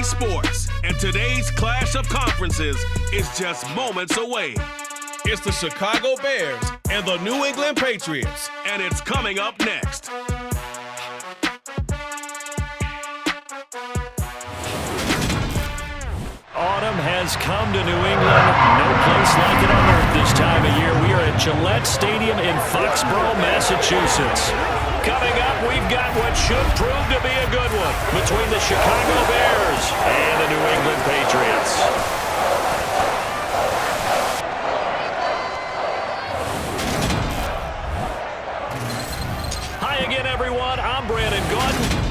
sports, and today's clash of conferences is just moments away. It's the Chicago Bears and the New England Patriots, and it's coming up next. Autumn has come to New England. No place like it on earth this time of year. We are at Gillette Stadium in Foxborough, Massachusetts. Coming up, we've got what should prove to be a good one between the Chicago Bears and the New England Patriots. Hi again, everyone. I'm Brandon Gaudin.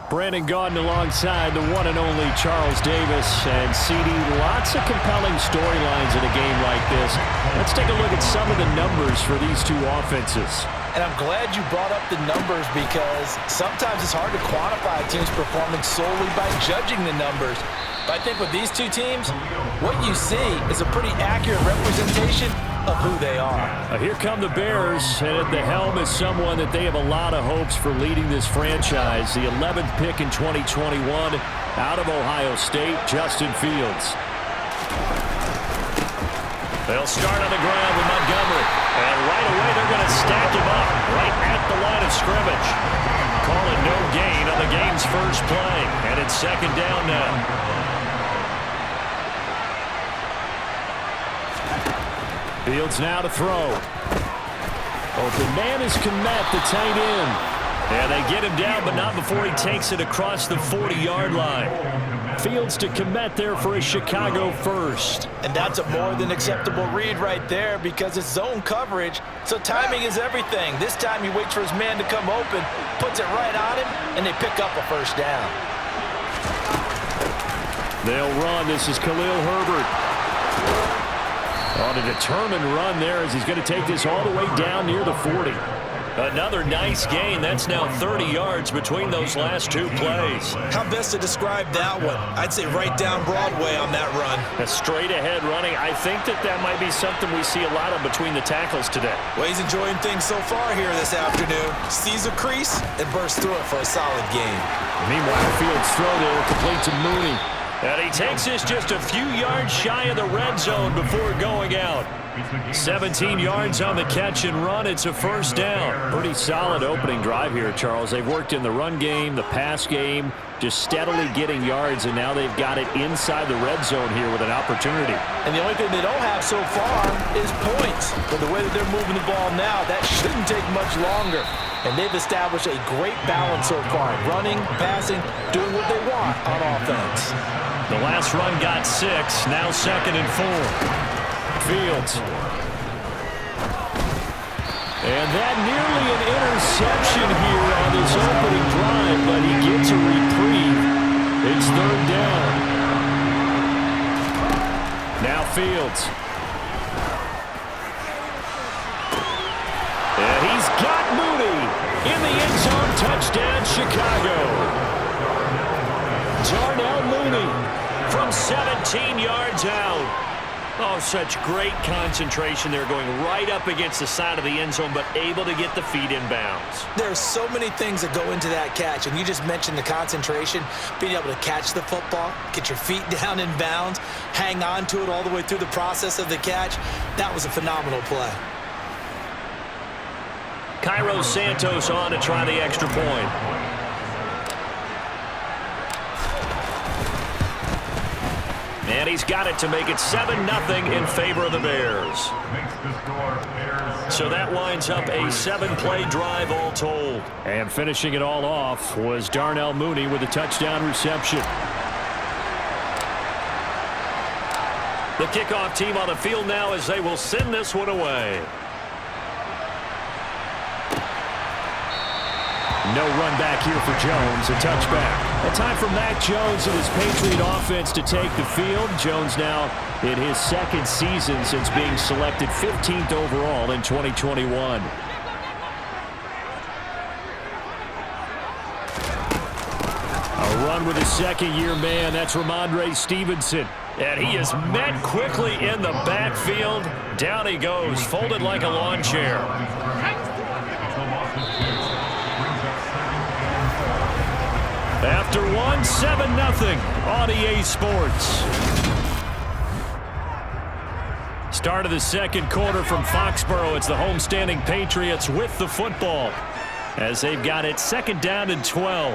Brandon Gaudin alongside the one and only Charles Davis. And CD, lots of compelling storylines in a game like this. Let's take a look at some of the numbers for these two offenses. And I'm glad you brought up the numbers because sometimes it's hard to quantify a team's performance solely by judging the numbers. But I think with these two teams, what you see is a pretty accurate representation of who they are. Here come the Bears, and at the helm is someone that they have a lot of hopes for leading this franchise. The 11th pick in 2021 out of Ohio State, Justin Fields. They'll start on the ground with Montgomery. And right away, they're going to stack him up right at the line of scrimmage. Call it no gain on the game's first play. And it's second down now. Fields now to throw. Open man is Kmet, the tight end. And they get him down, but not before he takes it across the 40-yard line. Fields to Kmet there for a Chicago first. And that's a more than acceptable read right there because it's zone coverage, so timing is everything. This time he waits for his man to come open, puts it right on him, and they pick up a first down. They'll run. This is Khalil Herbert. On a determined run there as he's going to take this all the way down near the 40. Another nice gain. That's now 30 yards between those last two plays. How best to describe that one? I'd say right down Broadway on that run. A straight ahead running. I think that might be something we see a lot of between the tackles today. Well, he's enjoying things so far here this afternoon. Sees a crease and bursts through it for a solid gain. Meanwhile, Fields' throw there complete to Mooney. And he takes this just a few yards shy of the red zone before going out. 17 yards on the catch and run. It's a first down. Pretty solid opening drive here, Charles. They've worked in the run game, the pass game, just steadily getting yards, and now they've got it inside the red zone here with an opportunity. And the only thing they don't have so far is points. But the way that they're moving the ball now, that shouldn't take much longer. And they've established a great balance so far. Running, passing, doing what they want on offense. The last run got 6, now 2nd and 4. Fields. And that nearly an interception here on this opening drive, but he gets a reprieve. It's 3rd down. Now Fields. And he's got Mooney in the end zone. Touchdown, Chicago. Darnell Mooney from 17 yards out. Oh, such great concentration there, going right up against the side of the end zone, but able to get the feet in bounds. There's so many things that go into that catch, and you just mentioned the concentration, being able to catch the football, get your feet down in bounds, hang on to it all the way through the process of the catch. That was a phenomenal play. Cairo Santos on to try the extra point. And he's got it to make it 7-0 in favor of the Bears. So that winds up a 7-play drive all told. And finishing it all off was Darnell Mooney with a touchdown reception. The kickoff team on the field now as they will send this one away. No run back here for Jones, a touchback. A time for Mac Jones and his Patriot offense to take the field. Jones now in his 2nd season since being selected 15th overall in 2021. A run with his 2nd-year man, that's Ramondre Stevenson. And he is met quickly in the backfield. Down he goes, folded like a lawn chair. After one, 7-0 on EA Sports. Start of the second quarter from Foxborough. It's the homestanding Patriots with the football as they've got it second down and 12.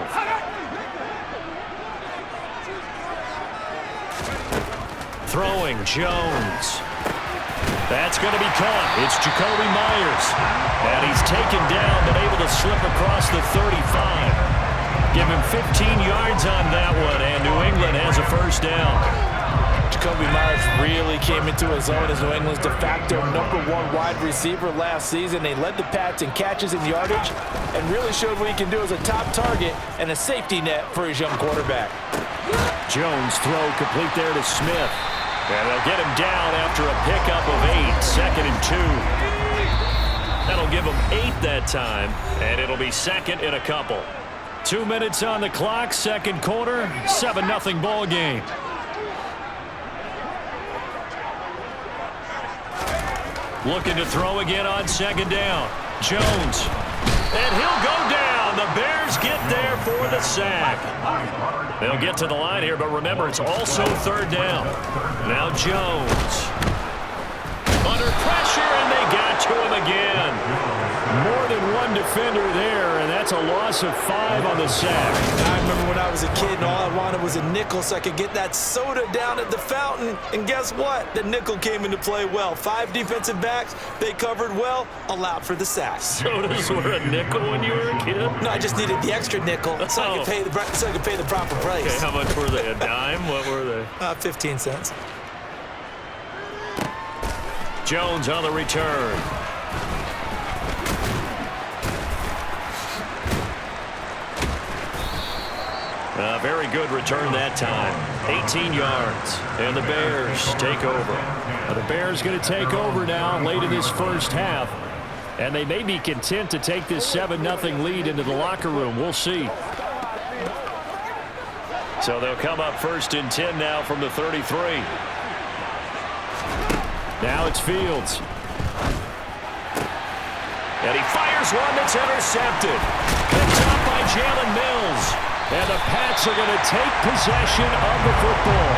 Throwing, Jones. That's going to be caught. It's Jacoby Myers. And he's taken down, but able to slip across the 35. Give him 15 yards on that one, and New England has a first down. Jacoby Myers really came into his own as New England's de facto #1 wide receiver last season. They led the Pats in catches and yardage and really showed what he can do as a top target and a safety net for his young quarterback. Jones throw complete there to Smith. And they'll get him down after a pickup of 8, 2nd and 2. That'll give him 8 that time, and it'll be second and a couple. 2 minutes on the clock, second quarter, 7-0 ball game. Looking to throw again on second down. Jones. And he'll go down. The Bears get there for the sack. They'll get to the line here, but remember, it's also third down. Now Jones. Under pressure, and they got to him again. More than one defender there, and that's a loss of 5 on the sack. I remember when I was a kid and all I wanted was a nickel so I could get that soda down at the fountain. And guess what? The nickel came into play well. 5 defensive backs, they covered well, allowed for the sack. Sodas were a nickel when you were a kid? No, I just needed the extra nickel so I could pay the proper price. Okay, how much were they? A dime? What were they? 15 cents. Jones on the return. A very good return that time. 18 yards. And the Bears take over. Now, the Bears going to take over now late in this first half. And they may be content to take this 7-0 lead into the locker room. We'll see. So they'll come up 1st and 10 now from the 33. Now it's Fields. And he fires one that's intercepted. Picked up by Jalen Mills. And the Pats are going to take possession of the football.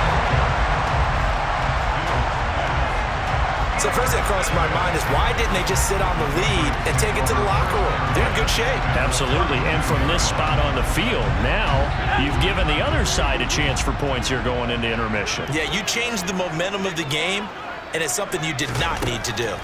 So first thing that crossed my mind is why didn't they just sit on the lead and take it to the locker room? They're in good shape. Absolutely. And from this spot on the field, now you've given the other side a chance for points here going into intermission. Yeah, you changed the momentum of the game, and it's something you did not need to do.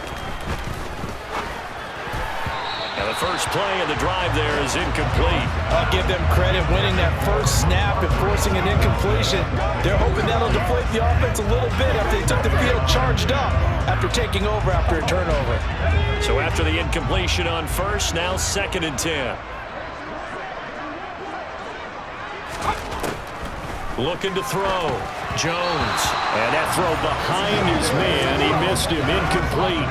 And the first play of the drive there is incomplete. I'll give them credit winning that first snap and forcing an incompletion. They're hoping that'll deflate the offense a little bit after they took the field charged up after taking over after a turnover. So after the incompletion on first, now 2nd and 10. Looking to throw. Jones. And that throw behind his man. He missed him. Incomplete.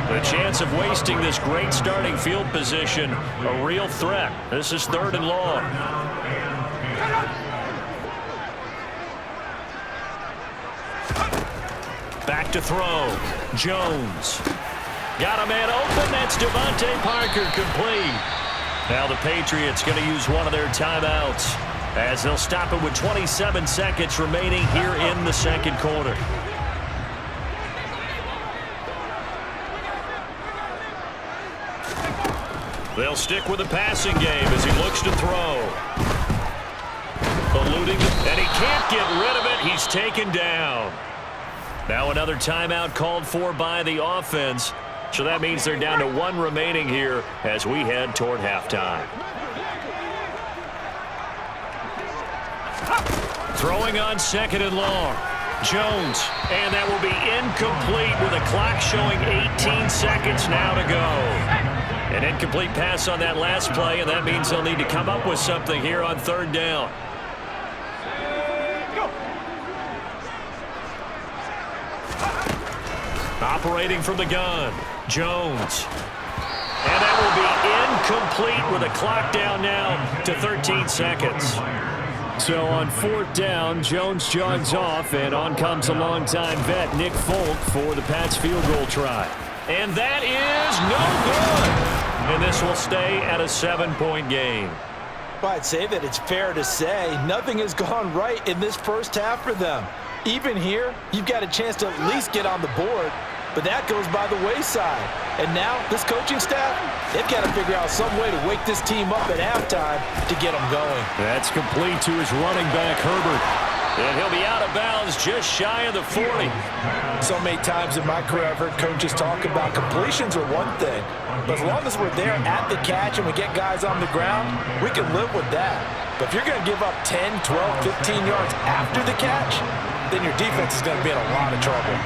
The chance of wasting this great starting field position, a real threat. This is 3rd and long. Back to throw. Jones. Got a man open. That's Devontae Parker complete. Now the Patriots going to use one of their timeouts as they'll stop it with 27 seconds remaining here in the second quarter. They'll stick with the passing game as he looks to throw. Eluding, and he can't get rid of it. He's taken down. Now another timeout called for by the offense. So that means they're down to 1 remaining here as we head toward halftime. Throwing on 2nd and long. Jones, and that will be incomplete with a clock showing 18 seconds now to go. An incomplete pass on that last play, and that means they'll need to come up with something here on 3rd down. Operating from the gun, Jones. And that will be incomplete with a clock down now to 13 seconds. So on 4th down, Jones jogs off, and on comes a longtime vet, Nick Folk, for the Pats field goal try. And that is no good. And this will stay at a 7-point game. Well, I'd say that it's fair to say nothing has gone right in this first half for them. Even here, you've got a chance to at least get on the board, but that goes by the wayside. And now, this coaching staff, they've got to figure out some way to wake this team up at halftime to get them going. That's complete to his running back, Herbert. And he'll be out of bounds just shy of the 40. So many times in my career, I've heard coaches talk about completions are one thing. But as long as we're there at the catch and we get guys on the ground, we can live with that. But if you're going to give up 10, 12, 15 yards after the catch, then your defense is going to be in a lot of trouble.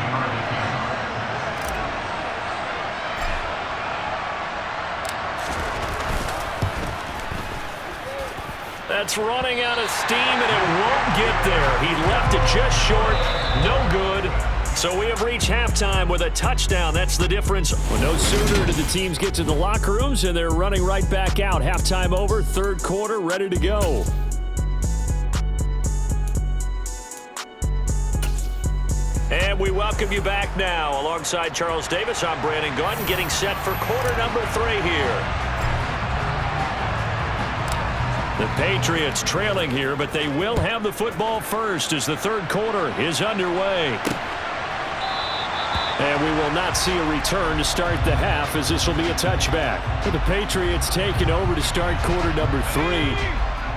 That's running out of steam, and it won't get there. He left it just short. No good. So we have reached halftime with a touchdown. That's the difference. Well, no sooner did the teams get to the locker rooms, and they're running right back out. Halftime over, third quarter, ready to go. And we welcome you back now. Alongside Charles Davis, I'm Brandon Gaudin, getting set for quarter number 3 here. The Patriots trailing here, but they will have the football first as the third quarter is underway. And we will not see a return to start the half, as this will be a touchback. The Patriots taking over to start quarter number 3.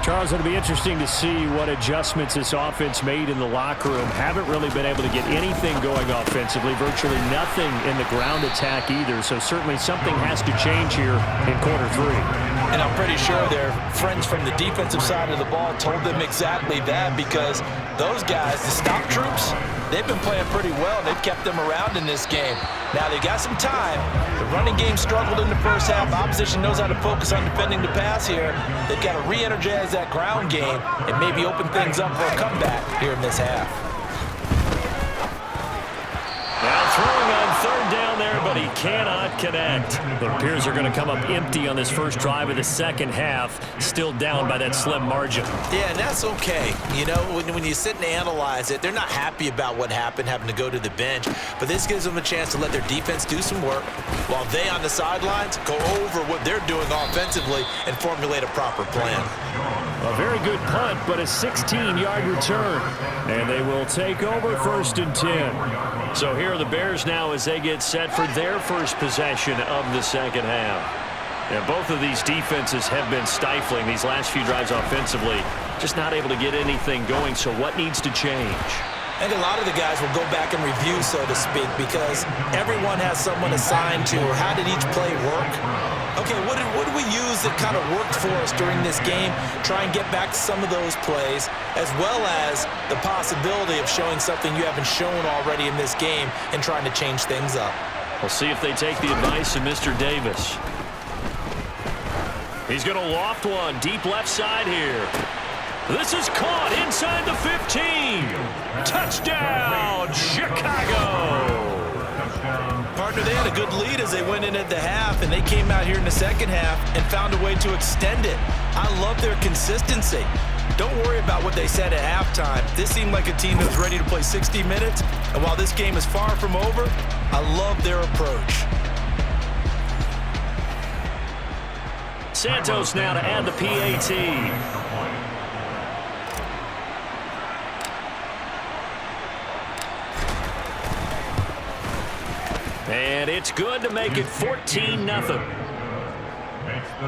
Charles, it'll be interesting to see what adjustments this offense made in the locker room. Haven't really been able to get anything going offensively, virtually nothing in the ground attack either. So certainly something has to change here in quarter 3. And I'm pretty sure their friends from the defensive side of the ball told them exactly that, because those guys, the stop troops, they've been playing pretty well. They've kept them around in this game. Now, they got some time. The running game struggled in the first half. Opposition knows how to focus on defending the pass here. They've got to re-energize that ground game and maybe open things up for a comeback here in this half. Now throwing on third down there, but he cannot connect. It appears they're going to come up empty on this first drive of the second half, still down by that slim margin. Yeah, and that's okay. You know, when you sit and analyze it, they're not happy about what happened, having to go to the bench, but this gives them a chance to let their defense do some work while they on the sidelines go over what they're doing offensively and formulate a proper plan. A very good punt, but a 16-yard return. And they will take over first and 10. So here are the Bears now as they get set for their first possession of the second half. And both of these defenses have been stifling these last few drives offensively. Just not able to get anything going, so what needs to change? I think a lot of the guys will go back and review, so to speak, because everyone has someone assigned to how did each play work. Okay, what did we use that kind of worked for us during this game? Try and get back to some of those plays, as well as the possibility of showing something you haven't shown already in this game and trying to change things up. We'll see if they take the advice of Mr. Davis. He's going to loft one deep left side here. This is caught inside the 15. Touchdown, Chicago. Partner, they had a good lead as they went in at the half, and they came out here in the second half and found a way to extend it. I love their consistency. Don't worry about what they said at halftime. This seemed like a team that was ready to play 60 minutes, and while this game is far from over, I love their approach. Santos now to add the PAT. And it's good to make it 14-0.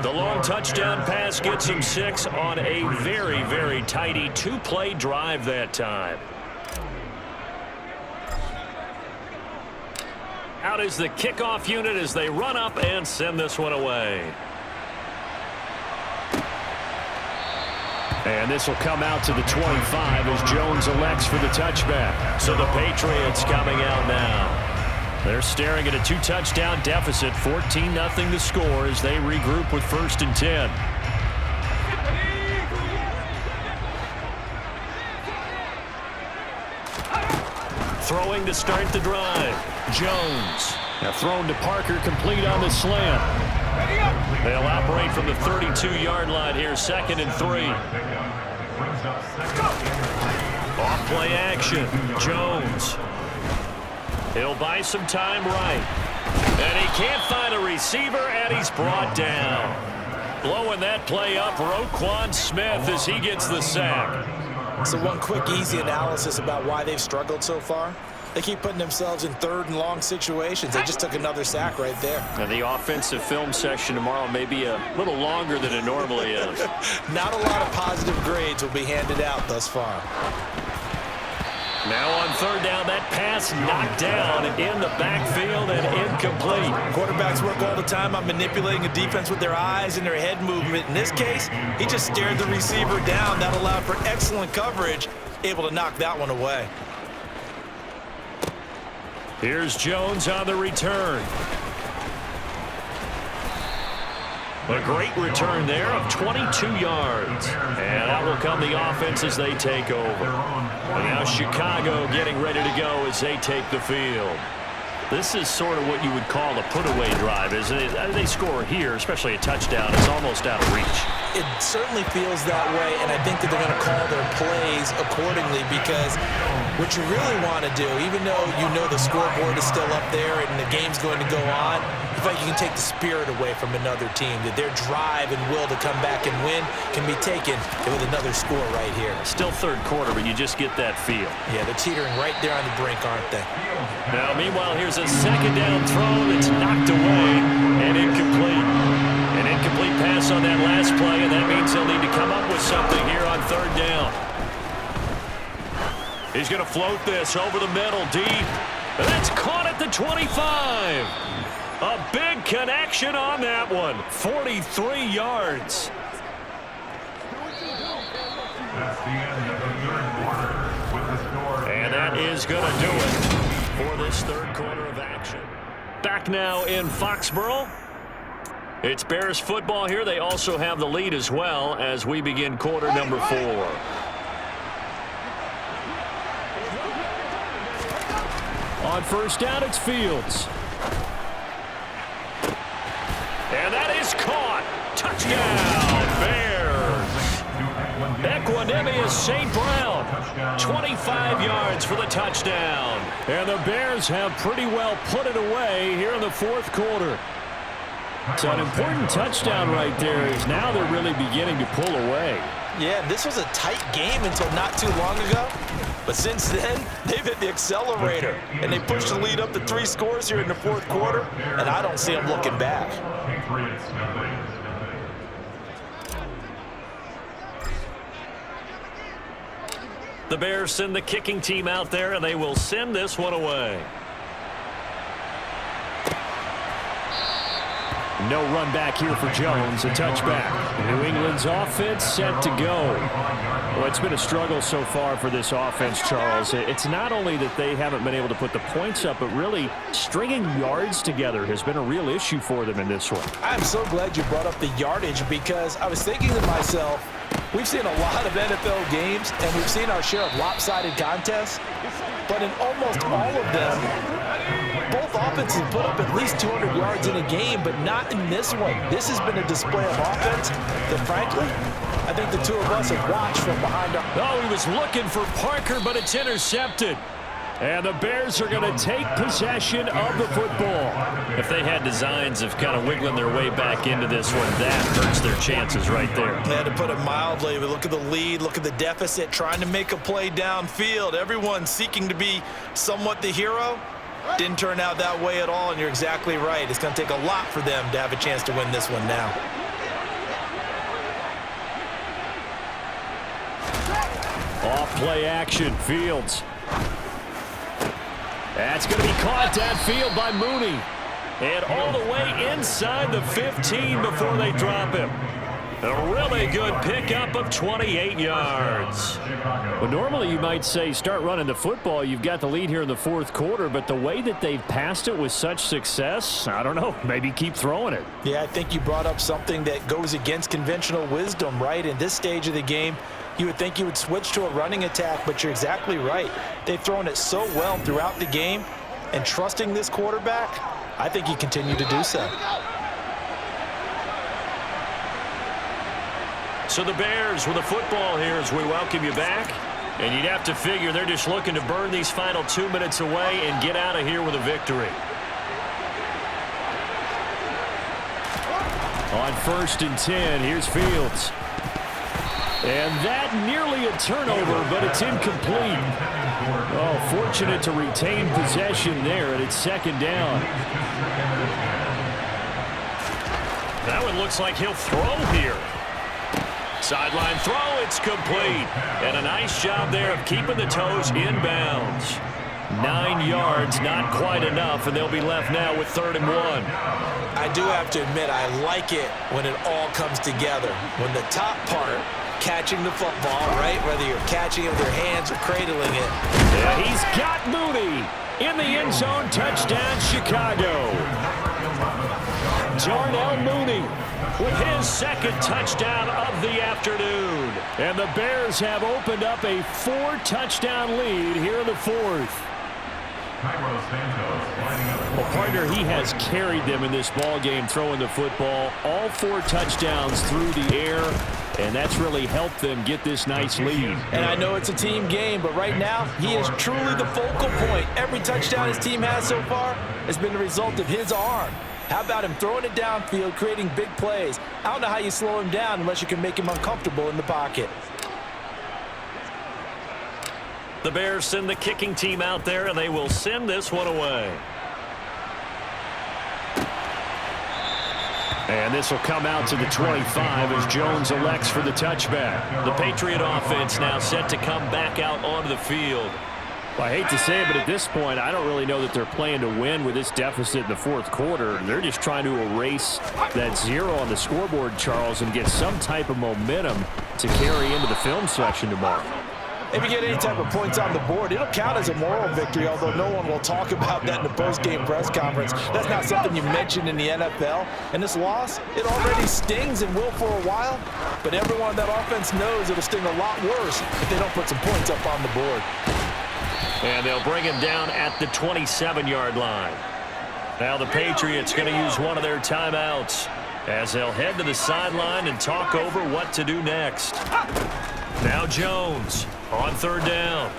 The long touchdown pass gets him 6 on a very, very tidy 2-play drive that time. Out is the kickoff unit as they run up and send this one away. And this will come out to the 25 as Jones elects for the touchback. So the Patriots coming out now. They're staring at a 2-touchdown deficit, 14-0 the score as they regroup with first and 10. Throwing to start the drive. Jones. Now thrown to Parker, complete on the slant. They'll operate from the 32-yard line here, second and 3. Off play action. Jones. He'll buy some time right. And he can't find a receiver, and he's brought down. Blowing that play up, Roquan Smith, as he gets the sack. So one quick, easy analysis about why they've struggled so far. They keep putting themselves in third and long situations. They just took another sack right there. And the offensive film session tomorrow may be a little longer than it normally is. Not a lot of positive grades will be handed out thus far. Now on third down, that pass knocked down in the backfield and incomplete. Quarterbacks work all the time on manipulating a defense with their eyes and their head movement. In this case, he just stared the receiver down. That allowed for excellent coverage, able to knock that one away. Here's Jones on the return. A great return there of 22 yards. And out will come the offense as they take over. And now Chicago getting ready to go as they take the field. This is sort of what you would call a put-away drive, isn't it? They score here, especially a touchdown. It's almost out of reach. It certainly feels that way, and I think that they're going to call their plays accordingly, because what you really want to do, even though you know the scoreboard is still up there and the game's going to go on, you feel like you can take the spirit away from another team, that their drive and will to come back and win can be taken with another score right here. Still third quarter, but you just get that feel. Yeah, they're teetering right there on the brink, aren't they? Now, meanwhile, here's a second down throw that's knocked away and incomplete. An incomplete pass on that last play, and that means they'll need to come up with something here on third down. He's going to float this over the middle, deep. And that's caught at the 25. A big connection on that one. 43 yards. And that is going to do it for this third quarter of action. Back now in Foxborough. It's Bears football here. They also have the lead as well as we begin quarter number 4. On first down, it's Fields. And that is caught. Touchdown, Bears. Equanimous St. Brown. 25 yards for the touchdown. And the Bears have pretty well put it away here in the fourth quarter. So an important touchdown right there is now they're really beginning to pull away. Yeah, this was a tight game until not too long ago. But since then, they've hit the accelerator, and they pushed the lead up to 3 scores here in the fourth quarter, and I don't see them looking back. The Bears send the kicking team out there, and they will send this one away. No run back here for Jones, a touchback. New England's offense set to go. Well, it's been a struggle so far for this offense, Charles. It's not only that they haven't been able to put the points up, but really stringing yards together has been a real issue for them in this one. I'm so glad you brought up the yardage, because I was thinking to myself, we've seen a lot of NFL games, and we've seen our share of lopsided contests, but in almost all of them, both offenses put up at least 200 yards in a game, but not in this one. This has been a display of offense that, frankly, I think the two of us have watched from behind our... Oh, he was looking for Parker, but it's intercepted. And the Bears are going to take possession of the football. If they had designs of kind of wiggling their way back into this one, that hurts their chances right there. They had to put it mildly, but look at the lead, look at the deficit, trying to make a play downfield. Everyone seeking to be somewhat the hero. Didn't turn out that way at all, and you're exactly right. It's going to take a lot for them to have a chance to win this one now. Off play action, Fields. That's going to be caught downfield by Mooney. And all the way inside the 15 before they drop him. A really good pickup of 28 yards. Well, normally you might say start running the football. You've got the lead here in the fourth quarter, but the way that they've passed it with such success, I don't know, maybe keep throwing it. Yeah, I think you brought up something that goes against conventional wisdom, right? In this stage of the game, you would think you would switch to a running attack, but you're exactly right. They've thrown it so well throughout the game, and trusting this quarterback, I think you continue to do so. So the Bears with the football here as we welcome you back. And you'd have to figure they're just looking to burn these final 2 minutes away and get out of here with a victory. On 1st and 10, here's Fields. And that nearly a turnover, but it's incomplete. Oh, fortunate to retain possession there, and it's 2nd down. That one looks like he'll throw here. Sideline throw, it's complete. And a nice job there of keeping the toes inbounds. 9 yards, not quite enough, and they'll be left now with 3rd and 1. I do have to admit, I like it when it all comes together. When the top part, catching the football, right? Whether you're catching it with your hands or cradling it. Yeah, he's got Mooney in the end zone. Touchdown, Chicago. Darnell Mooney with his 2nd touchdown of the afternoon. And the Bears have opened up a 4-touchdown lead here in the 4th. Well, partner, he has carried them in this ball game, throwing the football. All 4 touchdowns through the air, and that's really helped them get this nice lead. And I know it's a team game, but right now, he is truly the focal point. Every touchdown his team has so far has been the result of his arm. How about him throwing it downfield, creating big plays? I don't know how you slow him down unless you can make him uncomfortable in the pocket. The Bears send the kicking team out there, and they will send this one away. And this will come out to the 25 as Jones elects for the touchback. The Patriot offense now set to come back out onto the field. Well, I hate to say it, but at this point, I don't really know that they're playing to win with this deficit in the 4th quarter. They're just trying to erase that 0 on the scoreboard, Charles, and get some type of momentum to carry into the film section tomorrow. If you get any type of points on the board, it'll count as a moral victory, although no one will talk about that in the post-game press conference. That's not something you mention in the NFL. And this loss, it already stings and will for a while, but everyone on that offense knows it'll sting a lot worse if they don't put some points up on the board. And they'll bring him down at the 27-yard line. Now the Patriots going to use one of their timeouts as they'll head to the sideline and talk over what to do next. Now Jones on 3rd down.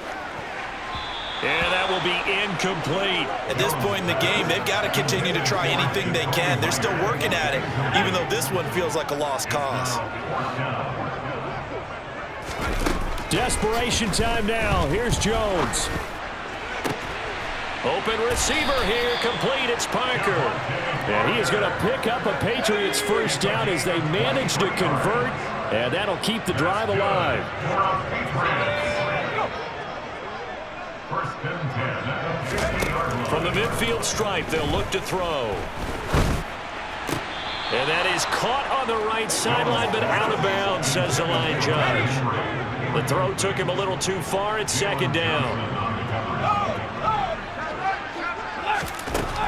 And that will be incomplete. At this point in the game, they've got to continue to try anything they can. They're still working at it, even though this one feels like a lost cause. Desperation time now. Here's Jones. Open receiver here, complete. It's Parker. And he is going to pick up a Patriots 1st down as they manage to convert, and that'll keep the drive alive. From the midfield stripe, they'll look to throw. And that is caught on the right sideline, but out of bounds, says the line judge. The throw took him a little too far. It's 2nd down.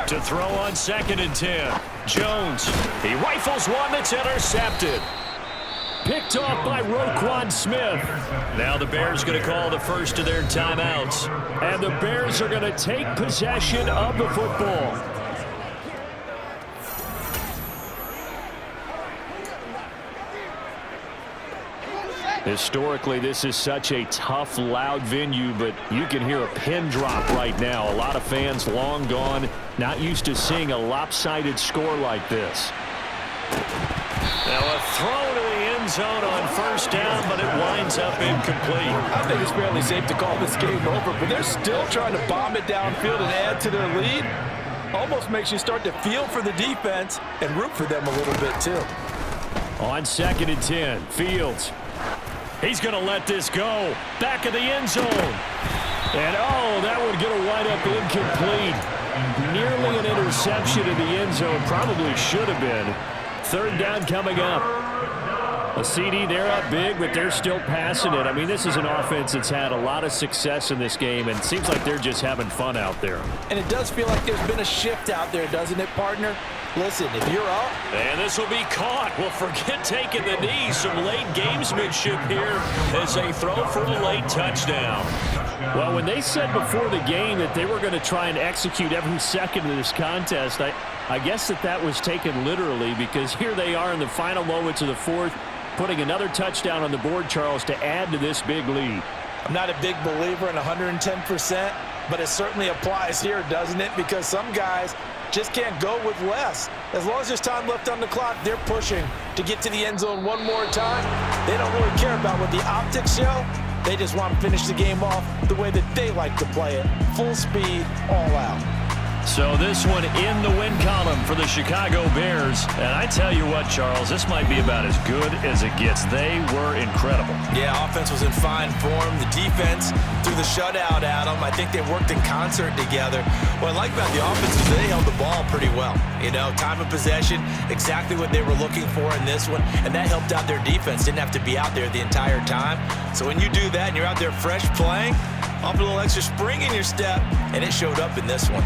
To throw on 2nd and 10. Jones, he rifles one that's intercepted. Picked off by Roquan Smith. Now the Bears going to call the first of their timeouts. And the Bears are going to take possession of the football. Historically, this is such a tough, loud venue, but you can hear a pin drop right now. A lot of fans long gone, not used to seeing a lopsided score like this. Now a throw to the end zone on 1st down, but it winds up incomplete. I think it's fairly safe to call this game over, but they're still trying to bomb it downfield and add to their lead. Almost makes you start to feel for the defense and root for them a little bit, too. On 2nd and 10, Fields. He's going to let this go. Back of the end zone. And, oh, that one going to wind up incomplete. Nearly an interception in the end zone. Probably should have been. 3rd down coming up. A CD, they're up big, but they're still passing it. I mean, this is an offense that's had a lot of success in this game, and it seems like they're just having fun out there. And it does feel like there's been a shift out there, doesn't it, partner? Listen, if you're up. And this will be caught. Well, forget taking the knee. Some late gamesmanship here as they throw for a late touchdown. Well, when they said before the game that they were going to try and execute every second of this contest, I guess that was taken literally, because here they are in the final moments of the 4th, putting another touchdown on the board, Charles, to add to this big lead. I'm not a big believer in 110%, but it certainly applies here, doesn't it? Because some guys, just can't go with less. As long as there's time left on the clock, they're pushing to get to the end zone one more time. They don't really care about what the optics show. They just want to finish the game off the way that they like to play it. Full speed, all out. So this one in the win column for the Chicago Bears. And I tell you what, Charles, this might be about as good as it gets. They were incredible. Yeah, offense was in fine form. The defense threw the shutout at them. I think they worked in concert together. What I like about the offense is they held the ball pretty well. You know, time of possession, exactly what they were looking for in this one. And that helped out their defense. Didn't have to be out there the entire time. So when you do that and you're out there fresh playing, off a little extra spring in your step, and it showed up in this one.